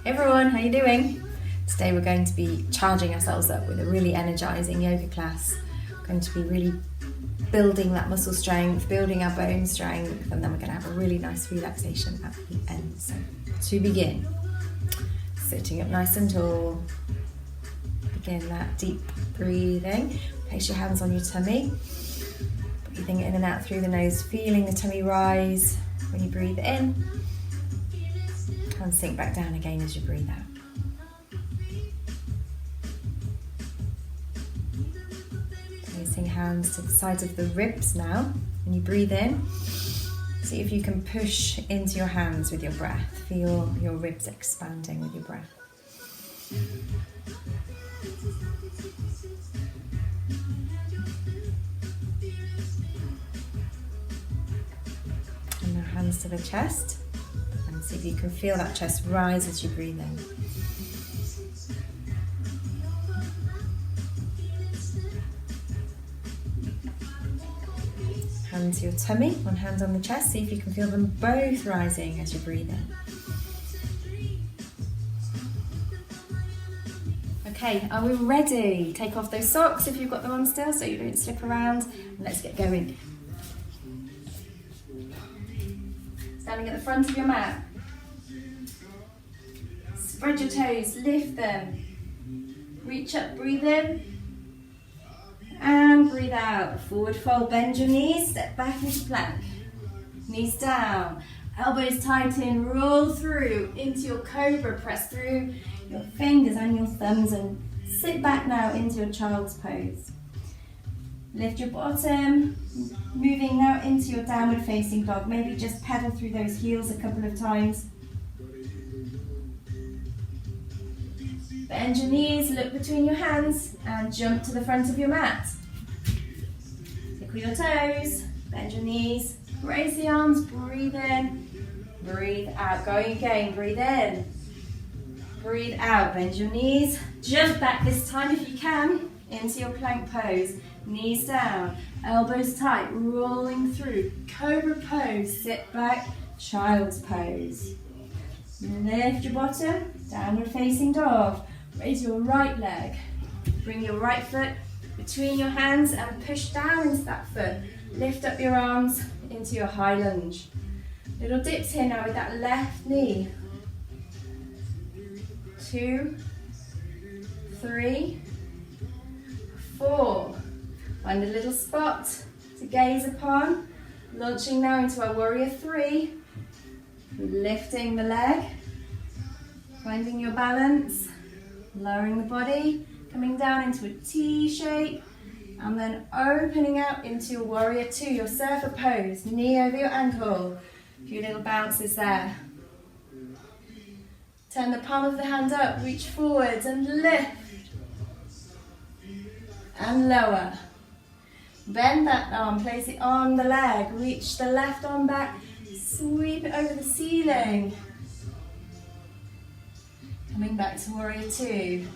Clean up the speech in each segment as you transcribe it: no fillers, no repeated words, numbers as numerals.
Hey everyone, how you doing? Today we're going to be charging ourselves up with a really energizing yoga class. We're going to be really building that muscle strength, building our bone strength, and then we're going to have a really nice relaxation at the end. So to begin, sitting up nice and tall, begin that deep breathing. Place your hands on your tummy, breathing in and out through the nose, feeling the tummy rise when you breathe in, and sink back down again as you breathe out. Placing hands to the sides of the ribs now. When you breathe in, see if you can push into your hands with your breath. Feel your ribs expanding with your breath. And now hands to the chest. And see if you can feel that chest rise as you breathe in. Hand to your tummy, one hand on the chest, see if you can feel them both rising as you breathe in. Okay, are we ready? Take off those socks if you've got them on still so you don't slip around, and let's get going. Standing at the front of your mat. Spread your toes, lift them. Reach up, breathe in. And breathe out. Forward fold, bend your knees, step back into plank. Knees down, elbows tighten, roll through into your cobra. Press through your fingers and your thumbs and sit back now into your child's pose. Lift your bottom, moving now into your downward facing dog. Maybe just pedal through those heels a couple of times. Bend your knees, look between your hands and jump to the front of your mat. Tickle your toes, bend your knees, raise the arms, breathe in, breathe out. Going again, breathe in, breathe out, bend your knees, jump back this time if you can into your plank pose. Knees down, elbows tight, rolling through, cobra pose, sit back, child's pose. Lift your bottom, downward facing dog. Raise your right leg, bring your right foot between your hands and push down into that foot. Lift up your arms into your high lunge. Little dips here now with that left knee. 2, 3, 4. Find a little spot to gaze upon. Launching now into our warrior 3. Lifting the leg, finding your balance. Lowering the body, coming down into a T shape, and then opening out into your warrior 2, your surfer pose, knee over your ankle. A few little bounces there. Turn the palm of the hand up, reach forwards and lift. And lower. Bend that arm, place it on the leg, reach the left arm back, sweep it over the ceiling. Coming back to warrior 2,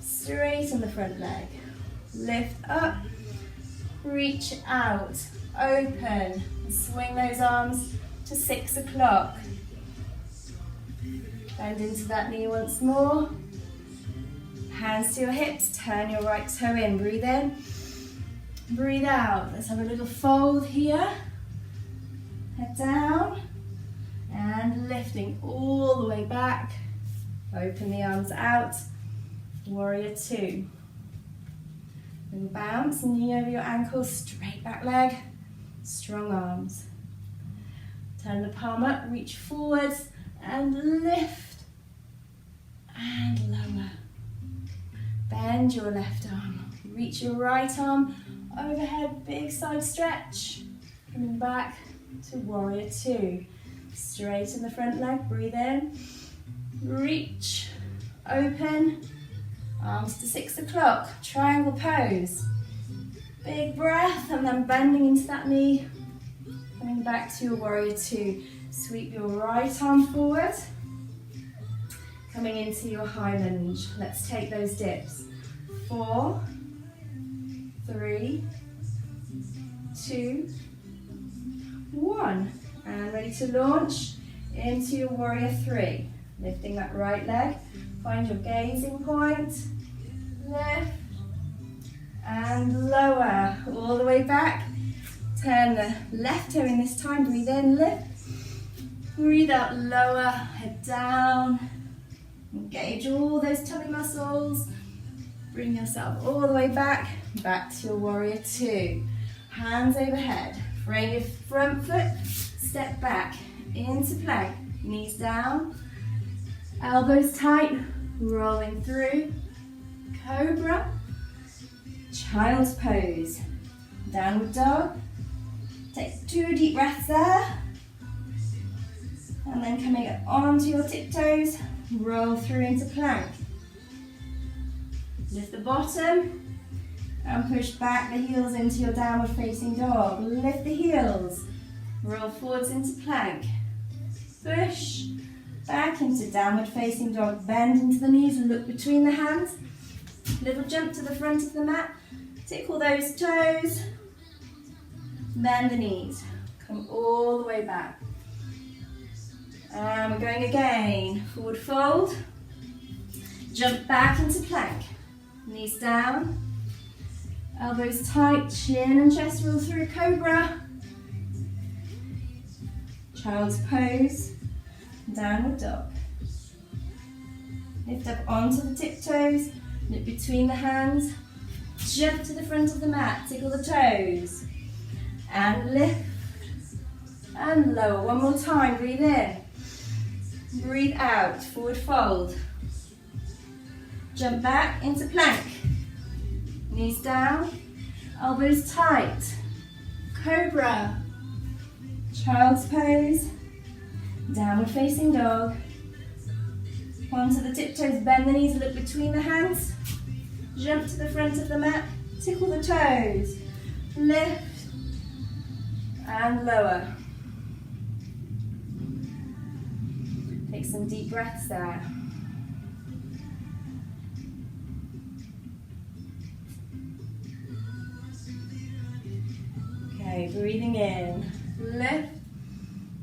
straighten the front leg, lift up, reach out, open, and swing those arms to 6 o'clock. Bend into that knee once more, hands to your hips, turn your right toe in, breathe in, breathe out. Let's have a little fold here, head down, and lifting all the way back. Open the arms out, warrior 2. Then bounce, knee over your ankle, straight back leg, strong arms. Turn the palm up, reach forwards and lift and lower. Bend your left arm, reach your right arm overhead, big side stretch. Coming back to warrior 2. Straighten the front leg, breathe in. Reach, open, arms to 6 o'clock, triangle pose. Big breath and then bending into that knee, coming back to your warrior 2. Sweep your right arm forward, coming into your high lunge. Let's take those dips. 4, 3, 2, 1. And ready to launch into your warrior 3. Lifting that right leg. Find your gazing point. Lift. And lower. All the way back. Turn the left toe in this time. Breathe in, lift. Breathe out, lower. Head down. Engage all those tummy muscles. Bring yourself all the way back. Back to your warrior two. Hands overhead. Frame your front foot. Step back into plank. Knees down. Elbows tight. Rolling through. Cobra. Child's pose. Downward dog. Take 2 deep breaths there. And then coming onto your tiptoes. Roll through into plank. Lift the bottom. And push back the heels into your downward facing dog. Lift the heels. Roll forwards into plank. Push back into downward facing dog. Bend into the knees and look between the hands. Little jump to the front of the mat. Tickle those toes. Bend the knees. Come all the way back. And we're going again. Forward fold. Jump back into plank. Knees down. Elbows tight. Chin and chest roll through cobra. Child's pose. Downward dog. Lift up onto the tiptoes. Look between the hands. Jump to the front of the mat. Tickle the toes. And lift. And lower. One more time. Breathe in. Breathe out. Forward fold. Jump back into plank. Knees down. Elbows tight. Cobra. Child's pose. Downward facing dog. Onto the tiptoes. Bend the knees. Look between the hands. Jump to the front of the mat. Tickle the toes. Lift. And lower. Take some deep breaths there. Okay, breathing in. Lift.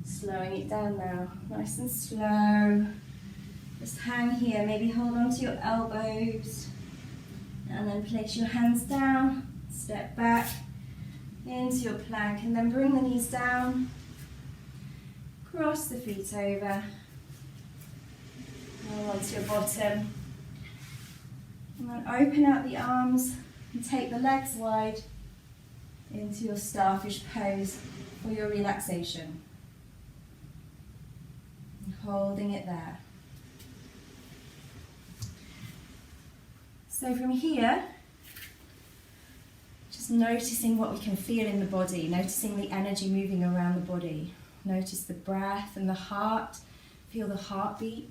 Slowing it down now. Nice and slow. Just hang here. Maybe hold on to your elbows. And then place your hands down. Step back into your plank. And then bring the knees down. Cross the feet over. Roll onto your bottom. And then open out the arms and take the legs wide into your starfish pose for your relaxation. And holding it there. So from here, just noticing what we can feel in the body, noticing the energy moving around the body. Notice the breath and the heart. Feel the heartbeat.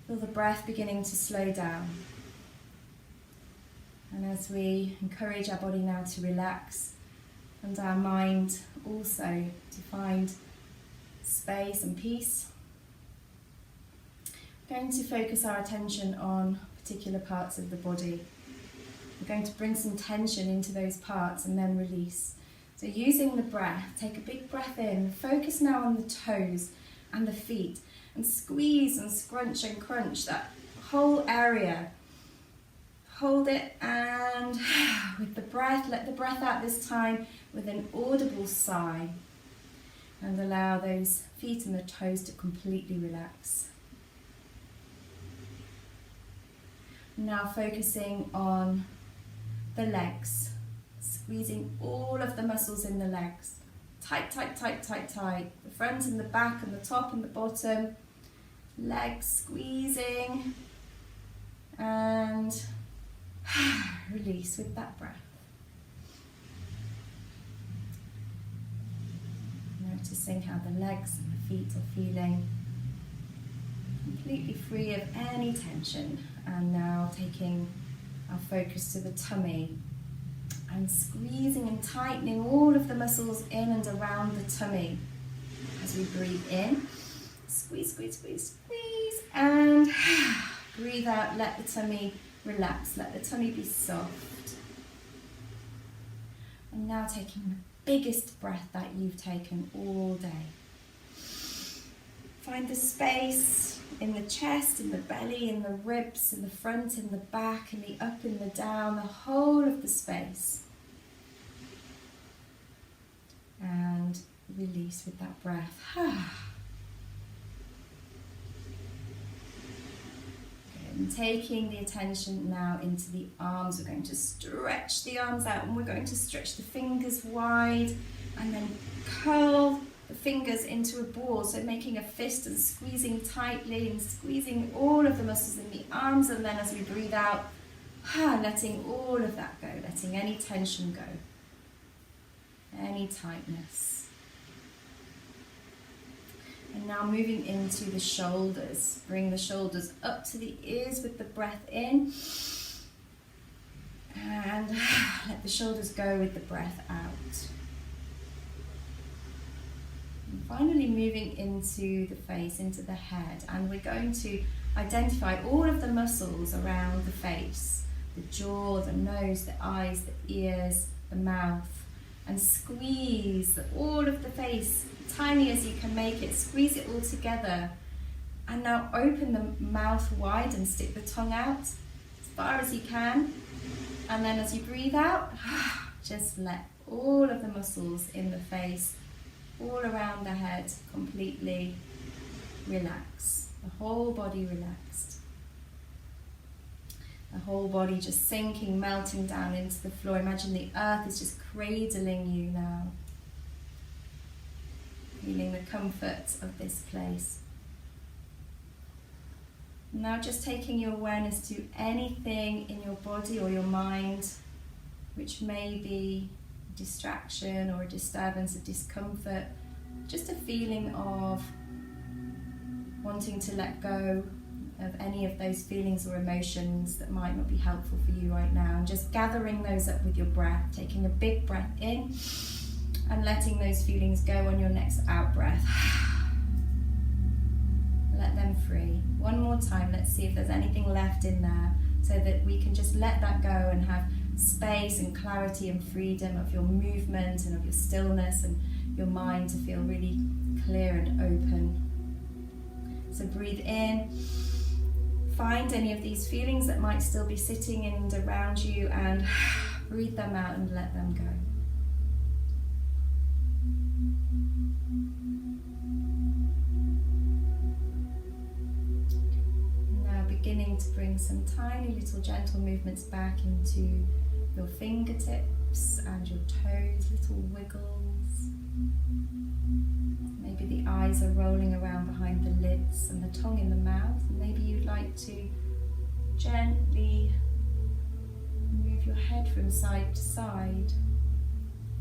Feel the breath beginning to slow down. And as we encourage our body now to relax and our mind also to find space and peace, we're going to focus our attention on particular parts of the body. We're going to bring some tension into those parts and then release. So using the breath, take a big breath in, focus now on the toes and the feet, and squeeze and scrunch and crunch that whole area. Hold it, and with the breath, let the breath out this time with an audible sigh, and allow those feet and the toes to completely relax. Now focusing on the legs, squeezing all of the muscles in the legs. Tight, tight, tight, tight, tight. The front and the back and the top and the bottom. Legs squeezing. And release with that breath. Noticing how the legs and the feet are feeling. Completely free of any tension. And now taking our focus to the tummy and squeezing and tightening all of the muscles in and around the tummy as we breathe in. Squeeze, squeeze, squeeze, squeeze, and breathe out. Let the tummy relax. Let the tummy be soft. And now taking the biggest breath that you've taken all day. Find the space in the chest, in the belly, in the ribs, in the front, in the back, in the up, in the down, the whole of the space. And release with that breath. And taking the attention now into the arms, we're going to stretch the arms out, and we're going to stretch the fingers wide and then curl the fingers into a ball, so making a fist and squeezing tightly and squeezing all of the muscles in the arms. And then as we breathe out, letting all of that go, letting any tension go, any tightness. And now moving into the shoulders. Bring the shoulders up to the ears with the breath in. And let the shoulders go with the breath out. And finally moving into the face, into the head. And we're going to identify all of the muscles around the face. The jaw, the nose, the eyes, the ears, the mouth. And squeeze all of the face, tiny as you can make it. Squeeze it all together. And now open the mouth wide and stick the tongue out as far as you can. And then as you breathe out, just let all of the muscles in the face, all around the head, completely relax. The whole body relaxed. The whole body just sinking, melting down into the floor. Imagine the earth is just cradling you now. Feeling the comfort of this place. Now just taking your awareness to anything in your body or your mind which may be a distraction or a disturbance, a discomfort. Just a feeling of wanting to let go of any of those feelings or emotions that might not be helpful for you right now, and just gathering those up with your breath, taking a big breath in and letting those feelings go on your next out breath. Let them free. One more time, let's see if there's anything left in there, so that we can just let that go and have space and clarity and freedom of your movement and of your stillness, and your mind to feel really clear and open. So breathe in. Find any of these feelings that might still be sitting in and around you, and breathe them out and let them go. Now beginning to bring some tiny little gentle movements back into your fingertips and your toes, little wiggles. Maybe the eyes are rolling around behind the lids and the tongue in the mouth. Maybe you'd like to gently move your head from side to side.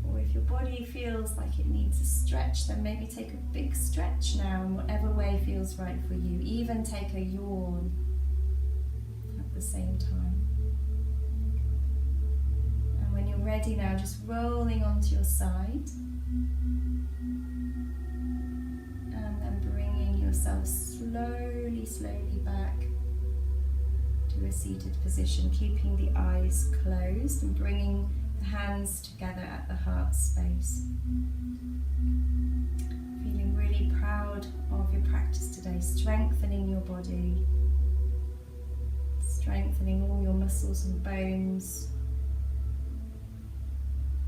Or if your body feels like it needs a stretch, then maybe take a big stretch now in whatever way feels right for you. Even take a yawn at the same time. And when you're ready now, just rolling onto your side. Yourself slowly back to a seated position, keeping the eyes closed and bringing the hands together at the heart space. Feeling really proud of your practice today, strengthening your body, strengthening all your muscles and bones,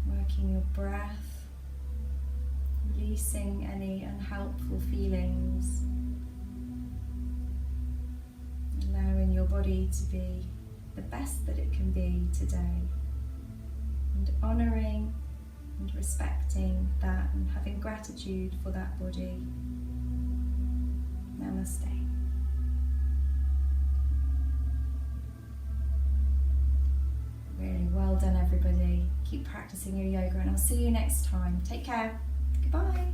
working your breath, releasing any unhelpful feelings, allowing your body to be the best that it can be today, and honouring and respecting that and having gratitude for that body. Namaste. Really well done, everybody. Keep practicing your yoga, and I'll see you next time. Take care. Goodbye.